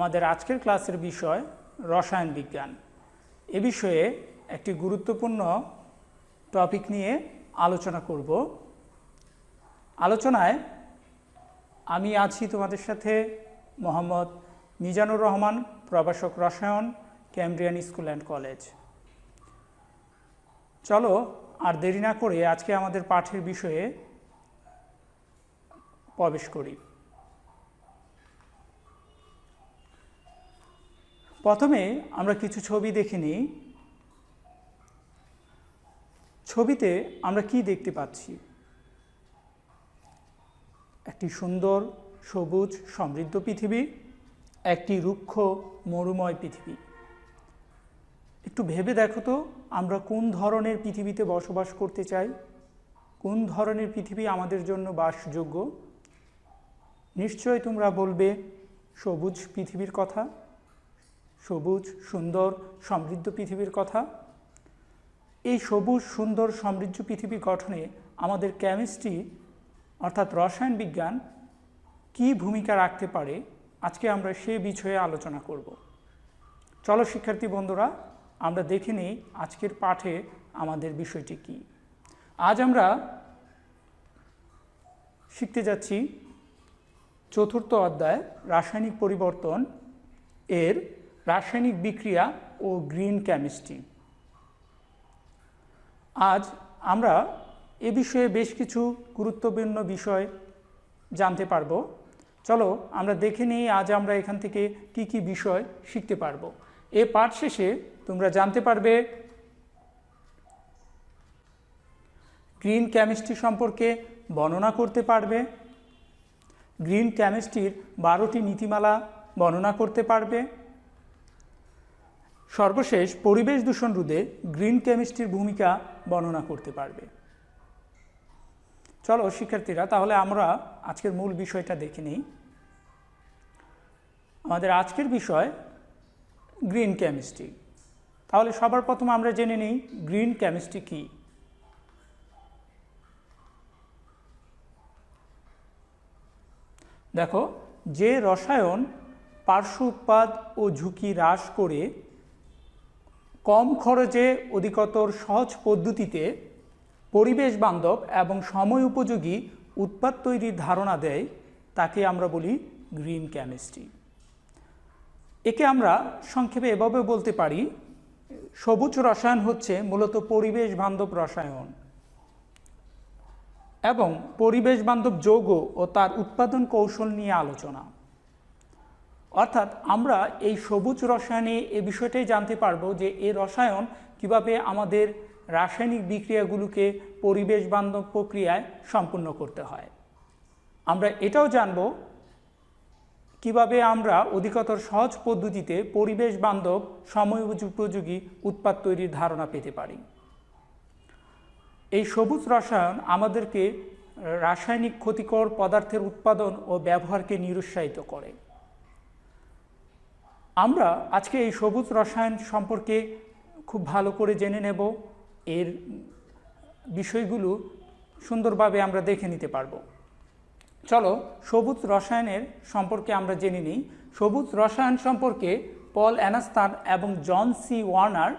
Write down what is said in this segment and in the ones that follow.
আমাদের আজকের ক্লাসের বিষয় রসায়ন বিজ্ঞান। এ বিষয়ে একটি গুরুত্বপূর্ণ টপিক নিয়ে আলোচনা করব। আলোচনায় আমি আছি তোমাদের সাথে মোহাম্মদ মিজানুর রহমান, প্রভাষক রসায়ন, ক্যামব্রিয়ান স্কুল অ্যান্ড কলেজ। চলো আর দেরি না করে আজকে আমাদের পাঠের বিষয়ে প্রবেশ করি। প্রথমে আমরা কিছু ছবি দেখে নিই। ছবিতে আমরা কি দেখতে পাচ্ছি? একটি সুন্দর সবুজ সমৃদ্ধ পৃথিবী, একটি রুক্ষ মরুময় পৃথিবী। একটু ভেবে দেখো তো, আমরা কোন ধরনের পৃথিবীতে বসবাস করতে চাই? কোন ধরনের পৃথিবী আমাদের জন্য বাসযোগ্য? নিশ্চয়ই তোমরা বলবে সবুজ পৃথিবীর কথা, সবুজ সুন্দর সমৃদ্ধ পৃথিবীর কথা। এই সবুজ সুন্দর সমৃদ্ধ পৃথিবী গঠনে আমাদের কেমিস্ট্রি অর্থাৎ রসায়ন বিজ্ঞান কী ভূমিকা রাখতে পারে, আজকে আমরা সে বিষয়ে আলোচনা করব। চলো শিক্ষার্থী বন্ধুরা, আমরা দেখে নিই আজকের পাঠে আমাদের বিষয়টি কী। আজ আমরা শিখতে যাচ্ছি চতুর্থ অধ্যায় রাসায়নিক পরিবর্তন এর রাসায়নিক বিক্রিয়া ও গ্রিন কেমিস্ট্রি। আজ আমরা এ বিষয়ে বেশ কিছু গুরুত্বপূর্ণ বিষয় জানতে পারব। চলো আমরা দেখে নিই আজ আমরা এখান থেকে কি কি বিষয় শিখতে পারবো। এ পাঠ শেষে তোমরা জানতে পারবে গ্রিন কেমিস্ট্রি সম্পর্কে বর্ণনা করতে পারবে, গ্রিন কেমিস্ট্রির 12টি নীতিমালা বর্ণনা করতে পারবে, সর্বশেষ পরিবেশ দূষণ রোধে গ্রিন কেমিস্ট্রির ভূমিকা বর্ণনা করতে পারবে। চলো শিক্ষার্থীরা, তাহলে আমরা আজকের মূল বিষয়টা দেখে নিই। আমাদের আজকের বিষয় গ্রিন কেমিস্ট্রি। তাহলে সবার প্রথমে আমরা জেনে নিই গ্রিন কেমিস্ট্রি কী। দেখো, যে রসায়ন পার্শ্ব উৎপাদ ও ঝুঁকি হ্রাস করে কম খরচে অধিকতর সহজ পদ্ধতিতে পরিবেশ বান্ধব এবং সময় উপযোগী উৎপাদ তৈরির ধারণা দেয়, তাকে আমরা বলি গ্রিন কেমিস্ট্রি। একে আমরা সংক্ষেপে এভাবে বলতে পারি, সবুজ রসায়ন হচ্ছে মূলত পরিবেশ বান্ধব রসায়ন এবং পরিবেশ বান্ধব যৌগ ও তার উৎপাদন কৌশল নিয়ে আলোচনা। অর্থাৎ আমরা এই সবুজ রসায়নে এ বিষয়টাই জানতে পারবো যে এই রসায়ন কিভাবে আমাদের রাসায়নিক বিক্রিয়াগুলোকে পরিবেশ বান্ধব প্রক্রিয়ায় সম্পূর্ণ করতে হয়। আমরা এটাও জানব কিভাবে আমরা অধিকতর সহজ পদ্ধতিতে পরিবেশ বান্ধব সময় উপযোগী উৎপাদ তৈরির ধারণা পেতে পারি। এই সবুজ রসায়ন আমাদেরকে রাসায়নিক ক্ষতিকর পদার্থের উৎপাদন ও ব্যবহারকে নিরুৎসাহিত করে। আমরা আজকে এই সবুজ রসায়ন সম্পর্কে খুব ভালো করে জেনে নেব, এর বিষয়গুলো সুন্দরভাবে আমরা দেখে নিতে পারবো। চলো সবুজ রসায়নের সম্পর্কে আমরা জেনে নিই। সবুজ রসায়ন সম্পর্কে পল অ্যানাস্তান এবং জন সি ওয়ার্নার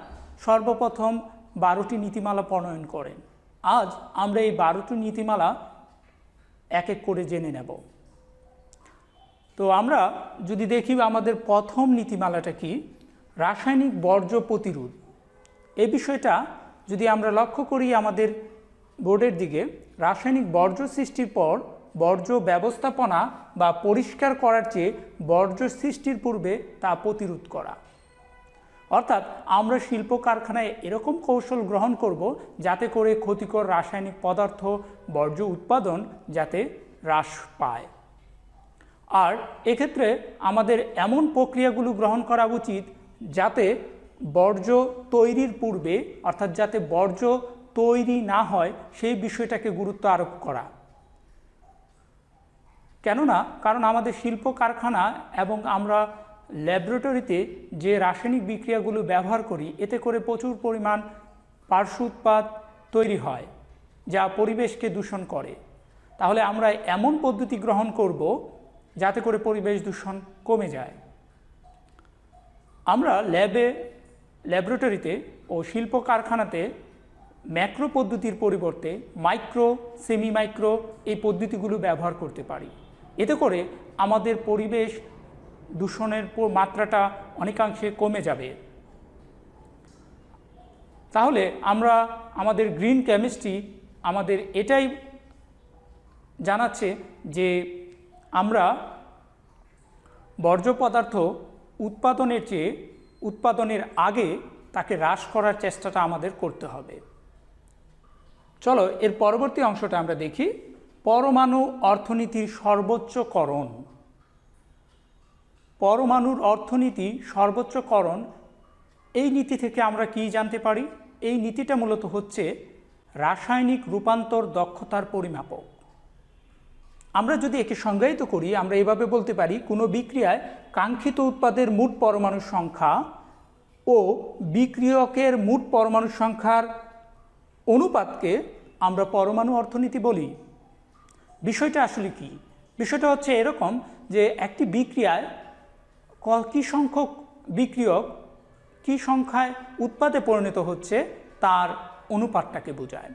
সর্বপ্রথম 12টি নীতিমালা প্রণয়ন করেন। আজ আমরা এই 12টি নীতিমালা এক এক করে জেনে নেব। তো আমরা যদি দেখি আমাদের প্রথম নীতিমালাটা কি, রাসায়নিক বর্জ্য প্রতিরোধ। এই বিষয়টা যদি আমরা লক্ষ্য করি আমাদের বোর্ডের দিকে, রাসায়নিক বর্জ্য সৃষ্টির পর বর্জ্য ব্যবস্থাপনা বা পরিষ্কার করার চেয়ে বর্জ্য সৃষ্টির পূর্বে তা প্রতিরোধ করা। অর্থাৎ আমরা শিল্প কারখানায় এরকম কৌশল গ্রহণ করব যাতে করে ক্ষতিকর রাসায়নিক পদার্থ বর্জ্য উৎপাদন যাতে হ্রাস পায়। আর এক্ষেত্রে আমাদের এমন প্রক্রিয়াগুলো গ্রহণ করা উচিত যাতে বর্জ্য তৈরির পূর্বে, অর্থাৎ যাতে বর্জ্য তৈরি না হয় সেই বিষয়টাকে গুরুত্ব আরোপ করা। কেননা কারণ আমাদের শিল্প কারখানা এবং আমরা ল্যাবরেটরিতে যে রাসায়নিক বিক্রিয়াগুলো ব্যবহার করি, এতে করে প্রচুর পরিমাণ পার্শ্ব উৎপাদ তৈরি হয় যা পরিবেশকে দূষণ করে। তাহলে আমরা এমন পদ্ধতি গ্রহণ করব যাতে করে পরিবেশ দূষণ কমে যায়। আমরা ল্যাবরেটরিতে ও শিল্প কারখানাতে ম্যাক্রো পদ্ধতির পরিবর্তে মাইক্রো, সেমি মাইক্রো এই পদ্ধতিগুলো ব্যবহার করতে পারি। এতে করে আমাদের পরিবেশ দূষণের মাত্রাটা অনেকাংশে কমে যাবে। তাহলে আমরা আমাদের গ্রিন কেমিস্ট্রি আমাদের এটাই জানাচ্ছে যে আমরা বর্জ্য পদার্থ উৎপাদনের চেয়ে উৎপাদনের আগে তাকে হ্রাস করার চেষ্টাটা আমাদের করতে হবে। চলো এর পরবর্তী অংশটা আমরা দেখি, পরমাণু অর্থনীতির সর্বোচ্চকরণ। পরমাণুর অর্থনীতি সর্বোচ্চকরণ, এই নীতি থেকে আমরা কি জানতে পারি? এই নীতিটা মূলত হচ্ছে রাসায়নিক রূপান্তর দক্ষতার পরিমাপক। আমরা যদি একে সংজ্ঞায়িত করি, আমরা এভাবে বলতে পারি, কোনো বিক্রিয়ায় কাঙ্ক্ষিত উৎপাদের মোট পরমাণুর সংখ্যা ও বিক্রিয়কের মোট পরমাণুর সংখ্যার অনুপাতকে আমরা পরমাণু অর্থনীতি বলি। বিষয়টা আসলে কি? বিষয়টা হচ্ছে এরকম যে একটি বিক্রিয়ায় কী সংখ্যক বিক্রিয়ক কী সংখ্যায় উৎপাদে পরিণত হচ্ছে তার অনুপাতটাকে বোঝায়।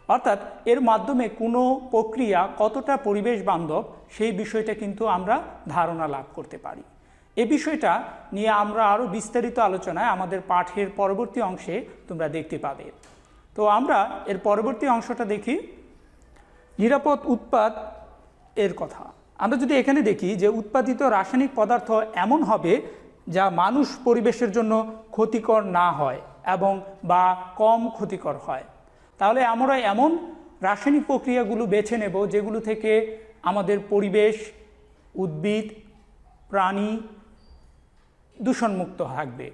অর্থাৎ এর মাধ্যমে কোনো প্রক্রিয়া কতটা পরিবেশ বান্ধব সেই বিষয়টা কিন্তু আমরা ধারণা লাভ করতে পারি। এই বিষয়টা নিয়ে আমরা আরও বিস্তারিত আলোচনায় আমাদের পাঠের পরবর্তী অংশে তোমরা দেখতে পাবে। তো আমরা এর পরবর্তী অংশটা দেখি, নিরাপদ উৎপাদ এর কথা। আমরা যদি এখানে দেখি যে উৎপাদিত রাসায়নিক পদার্থ এমন হবে যা মানুষ পরিবেশের জন্য ক্ষতিকর না হয় এবং বা কম ক্ষতিকর হয়, তাহলে আমরা এমন রাসায়নিক প্রক্রিয়াগুলো বেছে নেব যেগুলো থেকে আমাদের পরিবেশ, উদ্ভিদ, প্রাণী দূষণমুক্ত থাকবে।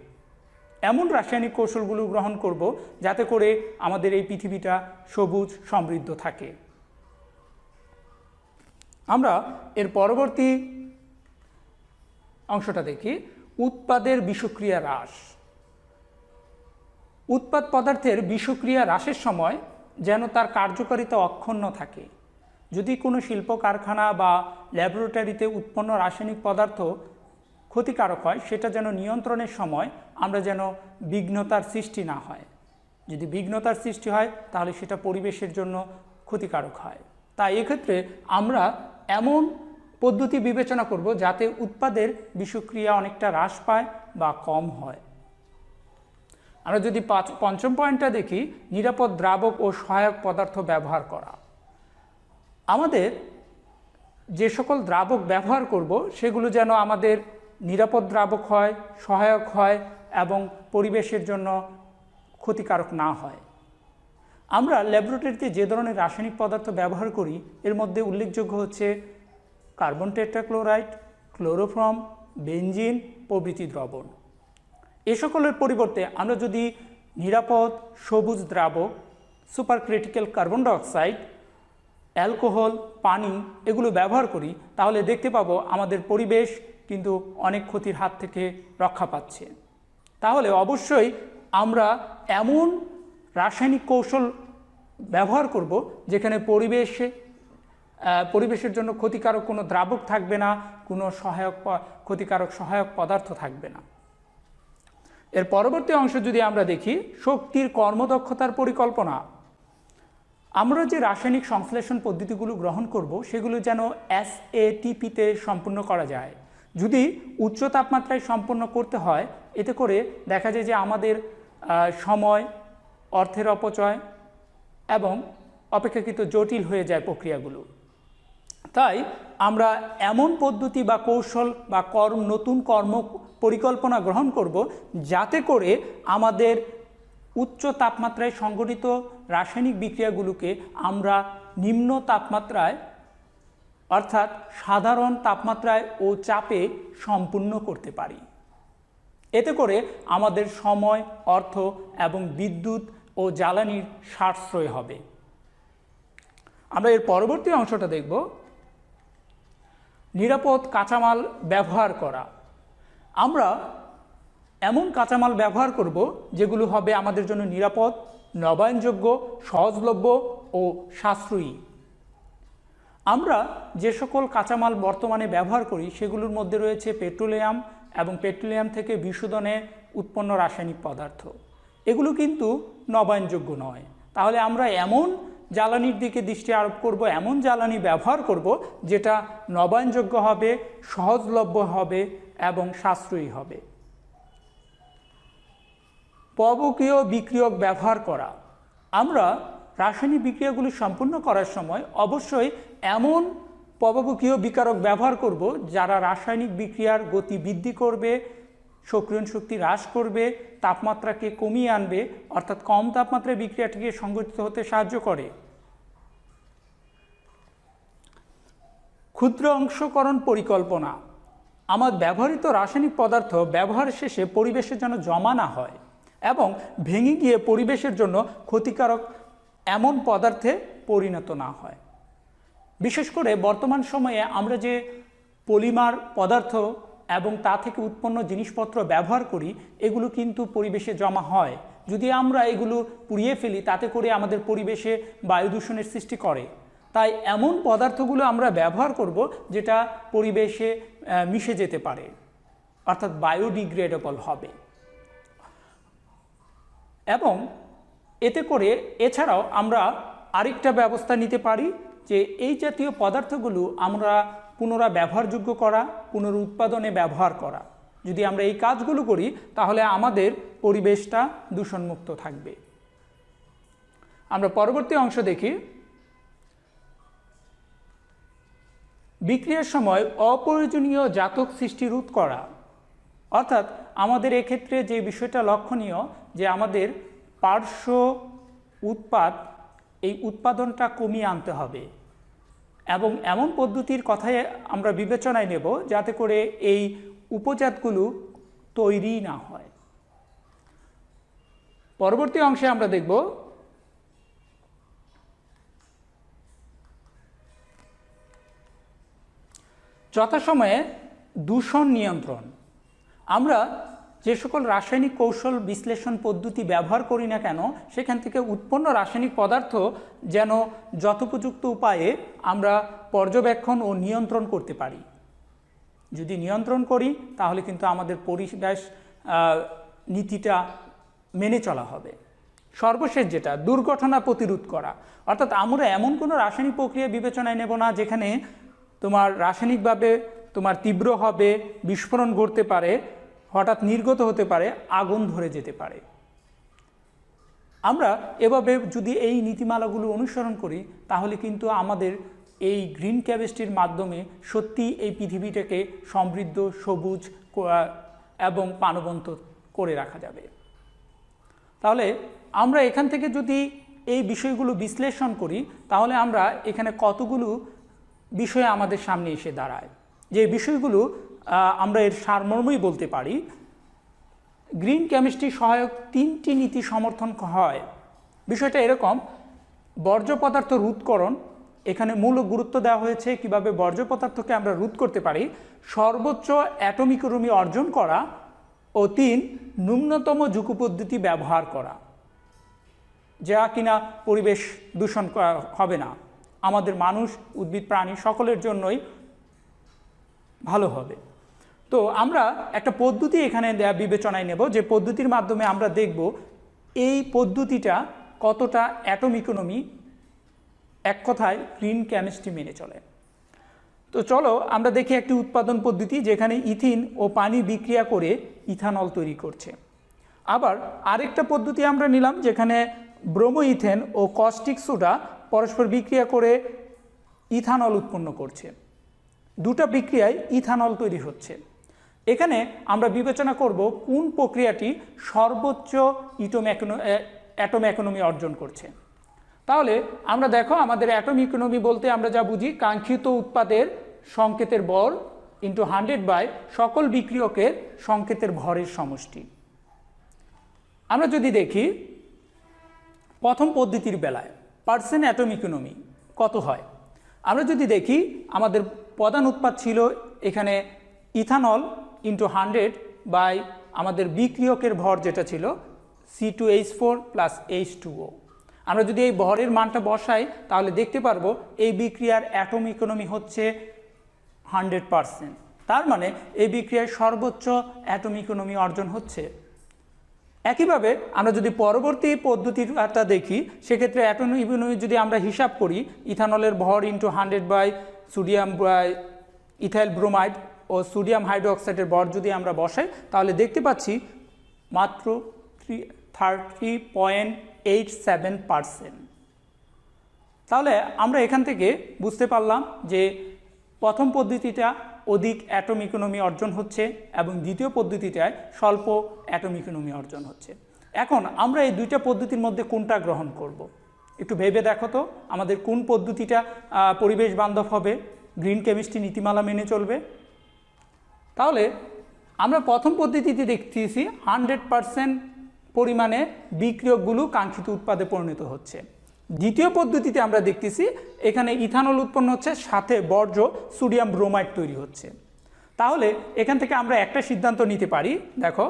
এমন রাসায়নিক কৌশলগুলো গ্রহণ করব যাতে করে আমাদের এই পৃথিবীটা সবুজ সমৃদ্ধ থাকে। আমরা এর পরবর্তী অংশটা দেখি, উৎপাদের বিষক্রিয়া হ্রাস। উৎপাদ পদার্থের বিষক্রিয়া হ্রাসের সময় যেন তার কার্যকারিতা অক্ষুণ্ণ থাকে। যদি কোনো শিল্প কারখানা বা ল্যাবরেটরিতে উৎপন্ন রাসায়নিক পদার্থ ক্ষতিকারক হয়, সেটা যেন নিয়ন্ত্রণের সময় আমরা যেন বিঘ্নতার সৃষ্টি না হয়। যদি বিঘ্নতার সৃষ্টি হয় তাহলে সেটা পরিবেশের জন্য ক্ষতিকারক হয়। তাই এক্ষেত্রে আমরা এমন পদ্ধতি বিবেচনা করব যাতে উৎপাদের বিষক্রিয়া অনেকটা হ্রাস পায় বা কম হয়। আমরা যদি পঞ্চম পয়েন্টটা দেখি, নিরাপদ দ্রাবক ও সহায়ক পদার্থ ব্যবহার করা। আমাদের যে সকল দ্রাবক ব্যবহার করব সেগুলো যেন আমাদের নিরাপদ দ্রাবক হয়, সহায়ক হয় এবং পরিবেশের জন্য ক্ষতিকারক না হয়। আমরা ল্যাবরেটরিতে যে ধরনের রাসায়নিক পদার্থ ব্যবহার করি এর মধ্যে উল্লেখযোগ্য হচ্ছে কার্বন টেট্রাক্লোরাইড, ক্লোরোফর্ম, বেনজিন প্রভৃতি দ্রবণ। এ সকলের পরিবর্তে আমরা যদি নিরাপদ সবুজ দ্রাবক, super critical carbon dioxide, alcohol, পানি এগুলো ব্যবহার করি তাহলে দেখতে পাবো আমাদের পরিবেশ কিন্তু অনেক ক্ষতির হাত থেকে রক্ষা পাচ্ছে। তাহলে অবশ্যই আমরা এমন রাসায়নিক কৌশল ব্যবহার করব যেখানে পরিবেশের জন্য ক্ষতিকারক কোনো দ্রাবক থাকবে না, কোনো ক্ষতিকারক সহায়ক পদার্থ থাকবে না। এর পরবর্তী অংশ যদি আমরা দেখি, শক্তির কর্মদক্ষতার পরিকল্পনা। আমরা যে রাসায়নিক সংশ্লেষণ পদ্ধতিগুলো গ্রহণ করব সেগুলো যেন SATPতে সম্পূর্ণ করা যায়। যদি উচ্চ তাপমাত্রায় সম্পন্ন করতে হয় এতে করে দেখা যায় যে আমাদের সময়, অর্থের অপচয় এবং অপেক্ষাকৃত জটিল হয়ে যায় প্রক্রিয়াগুলো। তাই আমরা এমন পদ্ধতি বা কৌশল বা নতুন কর্ম পরিকল্পনা গ্রহণ করব যাতে করে আমাদের উচ্চ তাপমাত্রায় সংঘটিত রাসায়নিক বিক্রিয়াগুলোকে আমরা নিম্ন তাপমাত্রায় অর্থাৎ সাধারণ তাপমাত্রায় ও চাপে সম্পূর্ণ করতে পারি। এতে করে আমাদের সময়, অর্থ এবং বিদ্যুৎ ও জ্বালানির সাশ্রয় হবে। আমরা এর পরবর্তী অংশটা দেখব, নিরাপদ কাঁচামাল ব্যবহার করা। আমরা এমন কাঁচামাল ব্যবহার করব যেগুলো হবে আমাদের জন্য নিরাপদ, নবায়নযোগ্য, সহজলভ্য ও সাশ্রয়ী। আমরা যে সকল কাঁচামাল বর্তমানে ব্যবহার করি সেগুলোর মধ্যে রয়েছে পেট্রোলিয়াম এবং পেট্রোলিয়াম থেকে বিশোধনে উৎপন্ন রাসায়নিক পদার্থ, এগুলো কিন্তু নবায়নযোগ্য নয়। তাহলে আমরা এমন জ্বালানির দিকে দৃষ্টি আরোপ করব, এমন জ্বালানি ব্যবহার করব যেটা নবায়নযোগ্য হবে, সহজলভ্য হবে এবং সাশ্রয়ী হবে। পবকীয় বিক্রিয়ক ব্যবহার করা। আমরা রাসায়নিক বিক্রিয়াগুলি সম্পূর্ণ করার সময় অবশ্যই এমন পবকীয় বিকারক ব্যবহার করব যারা রাসায়নিক বিক্রিয়ার গতি বৃদ্ধি করবে, সক্রিয়ণ শক্তি হ্রাস করবে, তাপমাত্রাকে কমিয়ে আনবে, অর্থাৎ কম তাপমাত্রায় বিক্রিয়াটিকে সংগঠিত হতে সাহায্য করে। ক্ষুদ্র অংশকরণ পরিকল্পনা। আমার ব্যবহৃত রাসায়নিক পদার্থ ব্যবহার শেষে পরিবেশে যেন জমা না হয় এবং ভেঙে গিয়ে পরিবেশের জন্য ক্ষতিকারক এমন পদার্থে পরিণত না হয়। বিশেষ করে বর্তমান সময়ে আমরা যে পলিমার পদার্থ এবং তা থেকে উৎপন্ন জিনিসপত্র ব্যবহার করি, এগুলো কিন্তু পরিবেশে জমা হয়। যদি আমরা এগুলো পুড়িয়ে ফেলি, তাতে করে আমাদের পরিবেশে বায়ু দূষণের সৃষ্টি করে। তাই এমন পদার্থগুলো আমরা ব্যবহার করব যেটা পরিবেশে মিশে যেতে পারে, অর্থাৎ বায়োডিগ্রেডেবল হবে। এবং এতে করে এছাড়াও আমরা আরেকটা ব্যবস্থা নিতে পারি যে এই জাতীয় পদার্থগুলো আমরা পুনরাব্যবহারযোগ্য করা, পুনরুৎপাদনে ব্যবহার করা। যদি আমরা এই কাজগুলো করি তাহলে আমাদের পরিবেশটা দূষণমুক্ত থাকবে। আমরা পরবর্তী অংশ দেখি। বিক্রিয়ার সময় অপ্রয়োজনীয় জাতক সৃষ্টি রোধ করা। অর্থাৎ আমাদের এক্ষেত্রে যে বিষয়টা লক্ষণীয় যে আমাদের পার্শ্ব উৎপাদ, এই উৎপাদনটা কমিয়ে আনতে হবে এবং এমন পদ্ধতির কথাই আমরা বিবেচনায় নেব যাতে করে এই উপজাতগুলো তৈরি না হয়। পরবর্তী অংশে আমরা দেখব যথাসময়ে দূষণ নিয়ন্ত্রণ। আমরা যে সকল রাসায়নিক কৌশল বিশ্লেষণ পদ্ধতি ব্যবহার করি না কেন, সেখান থেকে উৎপন্ন রাসায়নিক পদার্থ যেন যথোপযুক্ত উপায়ে আমরা পর্যবেক্ষণ ও নিয়ন্ত্রণ করতে পারি। যদি নিয়ন্ত্রণ করি তাহলে কিন্তু আমাদের পরিবেশ নীতিটা মেনে চলা হবে। সর্বশেষ যেটা, দুর্ঘটনা প্রতিরোধ করা। অর্থাৎ আমরা এমন কোনো রাসায়নিক প্রক্রিয়া বিবেচনায় নেব না যেখানে তোমার রাসায়নিকভাবে তোমার তীব্র হবে, বিস্ফোরণ ঘটতে পারে, হঠাৎ নির্গত হতে পারে, আগুন ধরে যেতে পারে। আমরা এভাবে যদি এই নীতিমালাগুলো অনুসরণ করি তাহলে কিন্তু আমাদের এই গ্রিন কেমিস্ট্রির মাধ্যমে সত্যি এই পৃথিবীটাকে সমৃদ্ধ, সবুজ এবং প্রাণবন্ত করে রাখা যাবে। তাহলে আমরা এখান থেকে যদি এই বিষয়গুলো বিশ্লেষণ করি তাহলে আমরা এখানে কতগুলো বিষয় আমাদের সামনে এসে দাঁড়ায়, যে বিষয়গুলো আমরা এর সারমর্মই বলতে পারি। গ্রিন কেমিস্ট্রি সহায়ক 3টি নীতি সমর্থন হয়। বিষয়টা এরকম, বর্জ্য পদার্থ রোধকরণ, এখানে মূল গুরুত্ব দেওয়া হয়েছে কিভাবে বর্জ্য পদার্থকে আমরা রোধ করতে পারি, সর্বোচ্চ অ্যাটমিকোনমি অর্জন করা ও 3 ন্যূনতম ঝুঁকি পদ্ধতি ব্যবহার করা, যা কিনা পরিবেশ দূষণ হবে না, আমাদের মানুষ, উদ্ভিদ, প্রাণী সকলের জন্যই ভালো হবে। তো আমরা একটা পদ্ধতি এখানে বিবেচনায় নেব, যে পদ্ধতির মাধ্যমে আমরা দেখব এই পদ্ধতিটা কতটা অ্যাটম ইকোনমি, এক কথায় গ্রিন কেমিস্ট্রি মেনে চলে। তো চলো আমরা দেখি একটি উৎপাদন পদ্ধতি যেখানে ইথিন ও পানি বিক্রিয়া করে ইথানল তৈরি করছে। আবার আরেকটা পদ্ধতি আমরা নিলাম যেখানে ব্রোমো ইথেন ও কস্টিক সোডা পরস্পর বিক্রিয়া করে ইথানল উৎপন্ন করছে। দুটো বিক্রিয়ায় ইথানল তৈরি হচ্ছে। এখানে আমরা বিবেচনা করব কোন প্রক্রিয়াটি সর্বোচ্চ অ্যাটম ইকোনমি অর্জন করছে। তাহলে আমরা দেখো, আমাদের অ্যাটম ইকোনমি বলতে আমরা যা বুঝি কাঙ্ক্ষিত উৎপাদের সংকেতের ভর ইন্টু 100 সকল বিক্রিয়কের সংকেতের ভরের সমষ্টি। আমরা যদি দেখি প্রথম পদ্ধতির বেলায় পার্সেন্ট অ্যাটম ইকোনমি কত হয়, আমরা যদি দেখি আমাদের প্রধান উৎপাদ ছিল এখানে ইথানল ইন্টু 100 আমাদের বিক্রিয়কের ভর যেটা ছিল C2H4 প্লাস H2O। আমরা যদি এই ভরের মানটা বসাই তাহলে দেখতে পারবো এই বিক্রিয়ার অ্যাটম ইকোনমি হচ্ছে 100%। তার মানে এই বিক্রিয়ায় সর্বোচ্চ অ্যাটম ইকোনমি অর্জন হচ্ছে। একইভাবে আমরা যদি পরবর্তী পদ্ধতিটা দেখি, সেক্ষেত্রে অ্যাটম ইকোনমি যদি আমরা হিসাব করি, ইথানলের ভর into 100 by sodium by ethyl bromide ও সোডিয়াম হাইড্রোক্সাইডের ভর যদি আমরা বসাই, তাহলে দেখতে পাচ্ছি মাত্র 30.87%। তাহলে আমরা এখান থেকে বুঝতে পারলাম যে প্রথম পদ্ধতিটা অধিক অ্যাটম ইকোনমি অর্জন হচ্ছে এবং দ্বিতীয় পদ্ধতিটায় স্বল্প অ্যাটম ইকোনমি অর্জন হচ্ছে। এখন আমরা এই দুইটা পদ্ধতির মধ্যে কোনটা গ্রহণ করব? একটু ভেবে দেখো তো, আমাদের কোন পদ্ধতিটা পরিবেশ বান্ধব হবে, গ্রিন কেমিস্ট্রি নীতিমালা মেনে চলবে? তাহলে আমরা প্রথম পদ্ধতিতে দেখতেছি 100% পরিমাণে বিক্রিয়কগুলো কাঙ্ক্ষিত উৎপাদে পরিণত হচ্ছে। দ্বিতীয় পদ্ধতিতে আমরা দেখতেছি এখানে ইথানল উৎপন্ন হচ্ছে, সাথে বর্জ্য সোডিয়াম ব্রোমাইড তৈরি হচ্ছে। তাহলে এখান থেকে আমরা একটা সিদ্ধান্ত নিতে পারি, দেখো,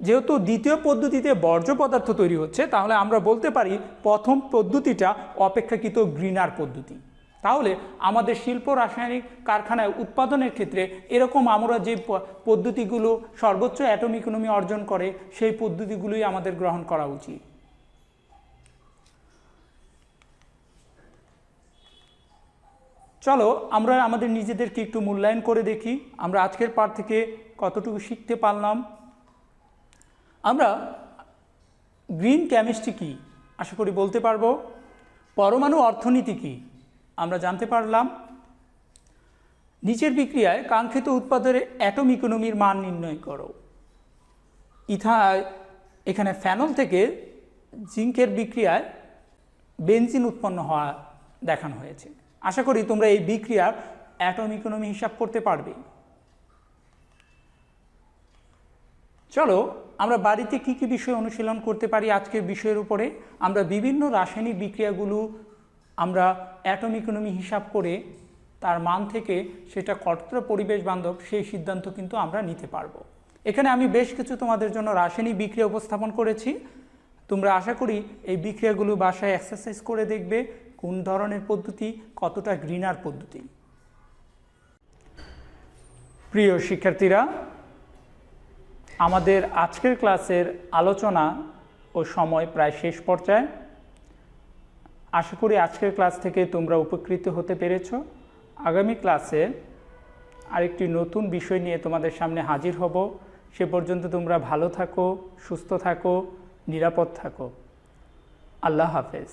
যেহেতু দ্বিতীয় পদ্ধতিতে বর্জ্য পদার্থ তৈরি হচ্ছে, তাহলে আমরা বলতে পারি প্রথম পদ্ধতিটা অপেক্ষাকৃত গ্রিনার পদ্ধতি। তাহলে আমাদের শিল্প রাসায়নিক কারখানায় উৎপাদনের ক্ষেত্রে এরকম আমরা যে পদ্ধতিগুলো সর্বোচ্চ অ্যাটম ইকোনমি অর্জন করে, সেই পদ্ধতিগুলোই আমাদের গ্রহণ করা উচিত। চলো আমরা আমাদের নিজেদেরকে একটু মূল্যায়ন করে দেখি, আমরা আজকের পাঠ থেকে কতটুকু শিখতে পারলাম। আমরা গ্রিন কেমিস্ট্রি কী আশা করি বলতে পারবো। পরমাণু অর্থনীতি কী আমরা জানতে পারলাম। নিচের বিক্রিয়ায় কাঙ্ক্ষিত উৎপাদের অ্যাটম ইকোনমির মান নির্ণয় করো। এখানে ফেনল থেকে জিঙ্কের বিক্রিয়ায় বেনজিন উৎপন্ন হওয়া দেখানো হয়েছে। আশা করি তোমরা এই বিক্রিয়ার অ্যাটম ইকোনমি হিসাব করতে পারবে। চলো আমরা বাড়িতে কী কী বিষয় অনুশীলন করতে পারি আজকের বিষয়ের উপরে। আমরা বিভিন্ন রাসায়নিক বিক্রিয়াগুলো আমরা অ্যাটম ইকোনমি হিসাব করে তার মান থেকে সেটা কতটা পরিবেশ বান্ধব সেই সিদ্ধান্ত কিন্তু আমরা নিতে পারবো। এখানে আমি বেশ কিছু তোমাদের জন্য রাসায়নিক বিক্রিয়া উপস্থাপন করেছি। তোমরা আশা করি এই বিক্রিয়াগুলো বাসায় এক্সারসাইজ করে দেখবে কোন ধরনের পদ্ধতি কতটা গ্রিনার পদ্ধতি। প্রিয় শিক্ষার্থীরা, আমাদের আজকের ক্লাসের আলোচনা ও সময় প্রায় শেষ পর্যায়ে। আশা করি আজকের ক্লাস থেকে তোমরা উপকৃত হতে পেরেছ। আগামী ক্লাসে আরেকটি নতুন বিষয় নিয়ে তোমাদের সামনে হাজির হব। সে পর্যন্ত তোমরা ভালো থাকো, সুস্থ থাকো, নিরাপদ থাকো। আল্লাহ হাফেজ।